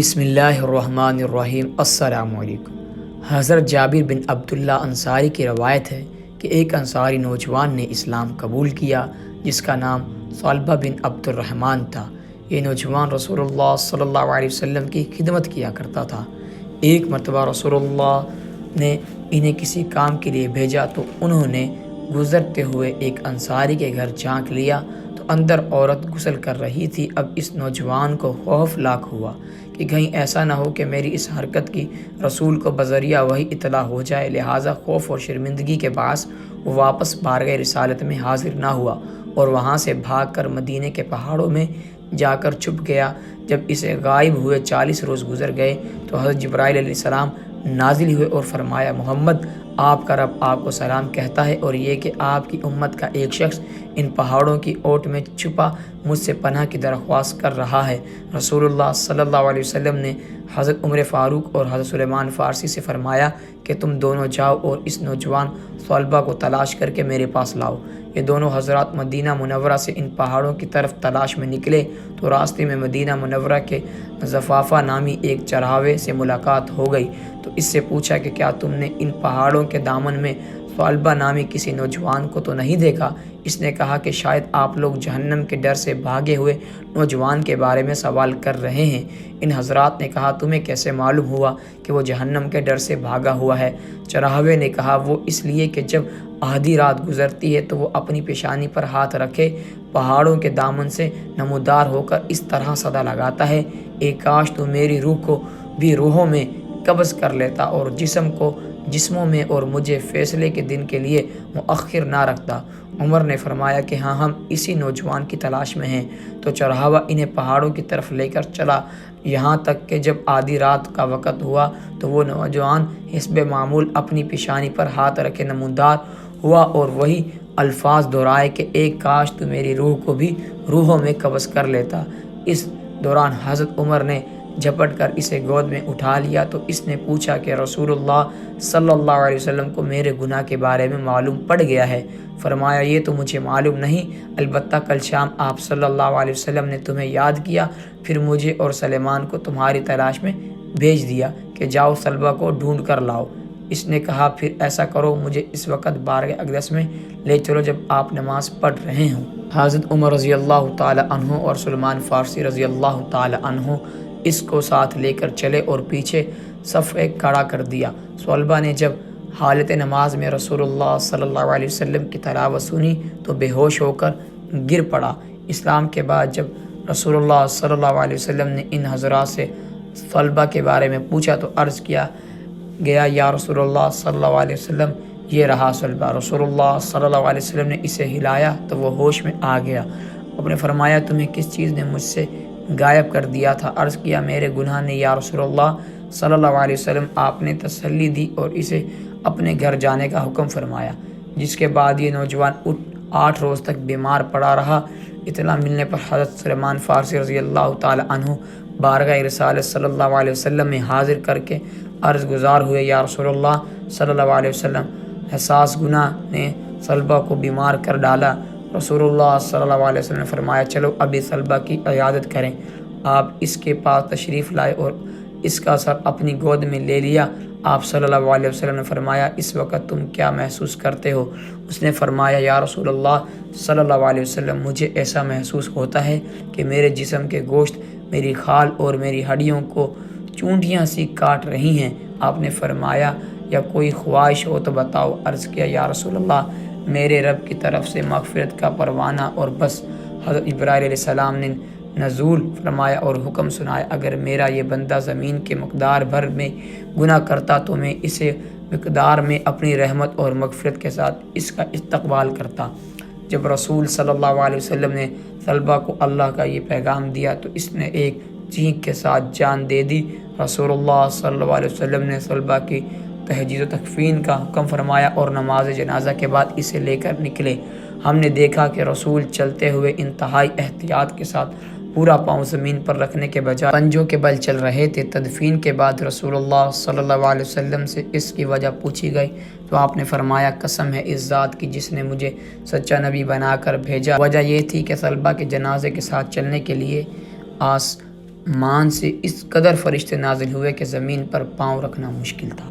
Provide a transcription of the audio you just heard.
بسم اللہ الرحمن الرحیم۔ السلام علیکم۔ حضرت جابر بن عبداللہ انصاری کی روایت ہے کہ ایک انصاری نوجوان نے اسلام قبول کیا جس کا نام ثعلبہ بن عبد الرحمن تھا۔ یہ نوجوان رسول اللہ صلی اللہ علیہ وسلم کی خدمت کیا کرتا تھا۔ ایک مرتبہ رسول اللہ نے انہیں کسی کام کے لیے بھیجا تو انہوں نے گزرتے ہوئے ایک انصاری کے گھر جھانک لیا تو اندر عورت غسل کر رہی تھی۔ اب اس نوجوان کو خوف لاحق ہوا کہ کہیں ایسا نہ ہو کہ میری اس حرکت کی رسول کو بذریعہ وحی اطلاع ہو جائے، لہٰذا خوف اور شرمندگی کے باعث وہ واپس بارگاہ رسالت میں حاضر نہ ہوا اور وہاں سے بھاگ کر مدینے کے پہاڑوں میں جا کر چھپ گیا۔ جب اسے غائب ہوئے 40 روز گزر گئے تو حضرت جبرائیل علیہ السلام نازل ہوئے اور فرمایا، محمد آپ کا رب آپ کو سلام کہتا ہے اور یہ کہ آپ کی امت کا ایک شخص ان پہاڑوں کی اوٹ میں چھپا مجھ سے پناہ کی درخواست کر رہا ہے۔ رسول اللہ صلی اللہ علیہ وسلم نے حضرت عمر فاروق اور حضرت سلیمان فارسی سے فرمایا کہ تم دونوں جاؤ اور اس نوجوان ثعلبہ کو تلاش کر کے میرے پاس لاؤ۔ یہ دونوں حضرات مدینہ منورہ سے ان پہاڑوں کی طرف تلاش میں نکلے تو راستے میں مدینہ منورہ کے زفافہ نامی ایک چرواہے سے ملاقات ہو گئی تو اس سے پوچھا کہ کیا تم نے ان پہاڑوں کے دامن میں ثعلبہ نامی کسی نوجوان کو تو نہیں دیکھا؟ اس نے کہا کہ شاید آپ لوگ جہنم کے ڈر سے بھاگے ہوئے نوجوان کے بارے میں سوال کر رہے ہیں۔ ان حضرات نے کہا، تمہیں کیسے معلوم ہوا کہ وہ جہنم کے ڈر سے بھاگا ہوا ہے؟ چرواہے نے کہا، وہ اس لیے کہ جب آدھی رات گزرتی ہے تو وہ اپنی پیشانی پر ہاتھ رکھے پہاڑوں کے دامن سے نمودار ہو کر اس طرح صدا لگاتا ہے، اے کاش تو میری روح کو بھی روحوں میں قبض کر لیتا اور جسم کو جسموں میں اور مجھے فیصلے کے دن کے لیے مؤخر نہ رکھتا۔ عمر نے فرمایا کہ ہاں، ہم اسی نوجوان کی تلاش میں ہیں۔ تو چرواہا انہیں پہاڑوں کی طرف لے کر چلا یہاں تک کہ جب آدھی رات کا وقت ہوا تو وہ نوجوان حسب معمول اپنی پیشانی پر ہاتھ رکھے نمودار ہوا اور وہی الفاظ دہرائے کہ اے کاش تو میری روح کو بھی روحوں میں قبض کر لیتا۔ اس دوران حضرت عمر نے جھپٹ کر اسے گود میں اٹھا لیا تو اس نے پوچھا کہ رسول اللہ صلی اللہ علیہ وسلم کو میرے گناہ کے بارے میں معلوم پڑ گیا ہے؟ فرمایا، یہ تو مجھے معلوم نہیں، البتہ کل شام آپ صلی اللہ علیہ وسلم نے تمہیں یاد کیا، پھر مجھے اور سلیمان کو تمہاری تلاش میں بھیج دیا کہ جاؤ ثعلبہ کو ڈھونڈ کر لاؤ۔ اس نے کہا، پھر ایسا کرو، مجھے اس وقت بارگاہ اقدس میں لے چلو جب آپ نماز پڑھ رہے ہوں۔ حضرت عمر رضی اللہ تعالی عنہ اور سلمان فارسی رضی اللہ تعالی عنہ اس کو ساتھ لے کر چلے اور پیچھے صف کھڑا کر دیا۔ ثعلبہ نے جب حالت نماز میں رسول اللہ صلی اللہ علیہ وسلم کی تلاوت سنی تو بے ہوش ہو کر گر پڑا۔ اسلام کے بعد جب رسول اللہ صلی اللہ علیہ وسلم نے ان حضرات سے ثعلبہ کے بارے میں پوچھا تو عرض کیا گیا، یا رسول اللہ صلی اللہ علیہ وسلم، یہ رہا ثعلبہ۔ رسول اللہ صلی اللہ علیہ وسلم نے اسے ہلایا تو وہ ہوش میں آ گیا۔ آپ نے فرمایا، تمہیں کس چیز نے مجھ سے غائب کر دیا تھا؟ عرض کیا، میرے گناہ نے یا رسول اللہ صلی اللہ علیہ وسلم۔ آپ نے تسلی دی اور اسے اپنے گھر جانے کا حکم فرمایا، جس کے بعد یہ نوجوان 8 روز تک بیمار پڑا رہا۔ اطلاع ملنے پر حضرت سلیمان فارسی رضی اللہ تعالی عنہ بارگاہ رسالت صلی اللہ علیہ وسلم میں حاضر کر کے عرض گزار ہوئے، یا رسول اللہ صلی اللہ علیہ وسلم، حساس گناہ نے ثعلبہ کو بیمار کر ڈالا۔ رسول اللہ صلی اللہ علیہ وسلم نے فرمایا، چلو ابھی ثعلبہ کی عیادت کریں۔ آپ اس کے پاس تشریف لائے اور اس کا سر اپنی گود میں لے لیا۔ آپ صلی اللہ علیہ وسلم نے فرمایا، اس وقت تم کیا محسوس کرتے ہو؟ اس نے فرمایا، یا رسول اللہ صلی اللہ علیہ وسلم، مجھے ایسا محسوس ہوتا ہے کہ میرے جسم کے گوشت، میری کھال اور میری ہڈیوں کو چونٹیاں سی کاٹ رہی ہیں۔ آپ نے فرمایا، یا کوئی خواہش ہو تو بتاؤ۔ عرض کیا، یا رسول اللہ، میرے رب کی طرف سے مغفرت کا پروانہ اور بس۔ حضرت جبرائیل علیہ السلام نے نزول فرمایا اور حکم سنایا، اگر میرا یہ بندہ زمین کے مقدار بھر میں گناہ کرتا تو میں اسے مقدار میں اپنی رحمت اور مغفرت کے ساتھ اس کا استقبال کرتا۔ جب رسول صلی اللہ علیہ وسلم نے ثعلبہ کو اللہ کا یہ پیغام دیا تو اس نے ایک چینخ کے ساتھ جان دے دی۔ رسول اللہ صلی اللہ علیہ وسلم نے ثعلبہ کی تہجید و تکفین کا حکم فرمایا اور نماز جنازہ کے بعد اسے لے کر نکلے۔ ہم نے دیکھا کہ رسول چلتے ہوئے انتہائی احتیاط کے ساتھ پورا پاؤں زمین پر رکھنے کے بجائے پنجوں کے بل چل رہے تھے۔ تدفین کے بعد رسول اللہ صلی اللہ علیہ وسلم سے اس کی وجہ پوچھی گئی تو آپ نے فرمایا، قسم ہے اس ذات کی جس نے مجھے سچا نبی بنا کر بھیجا، وجہ یہ تھی کہ ثعلبہ کے جنازے کے ساتھ چلنے کے لیے مان سے اس قدر فرشتے نازل ہوئے کہ زمین پر پاؤں رکھنا مشکل تھا۔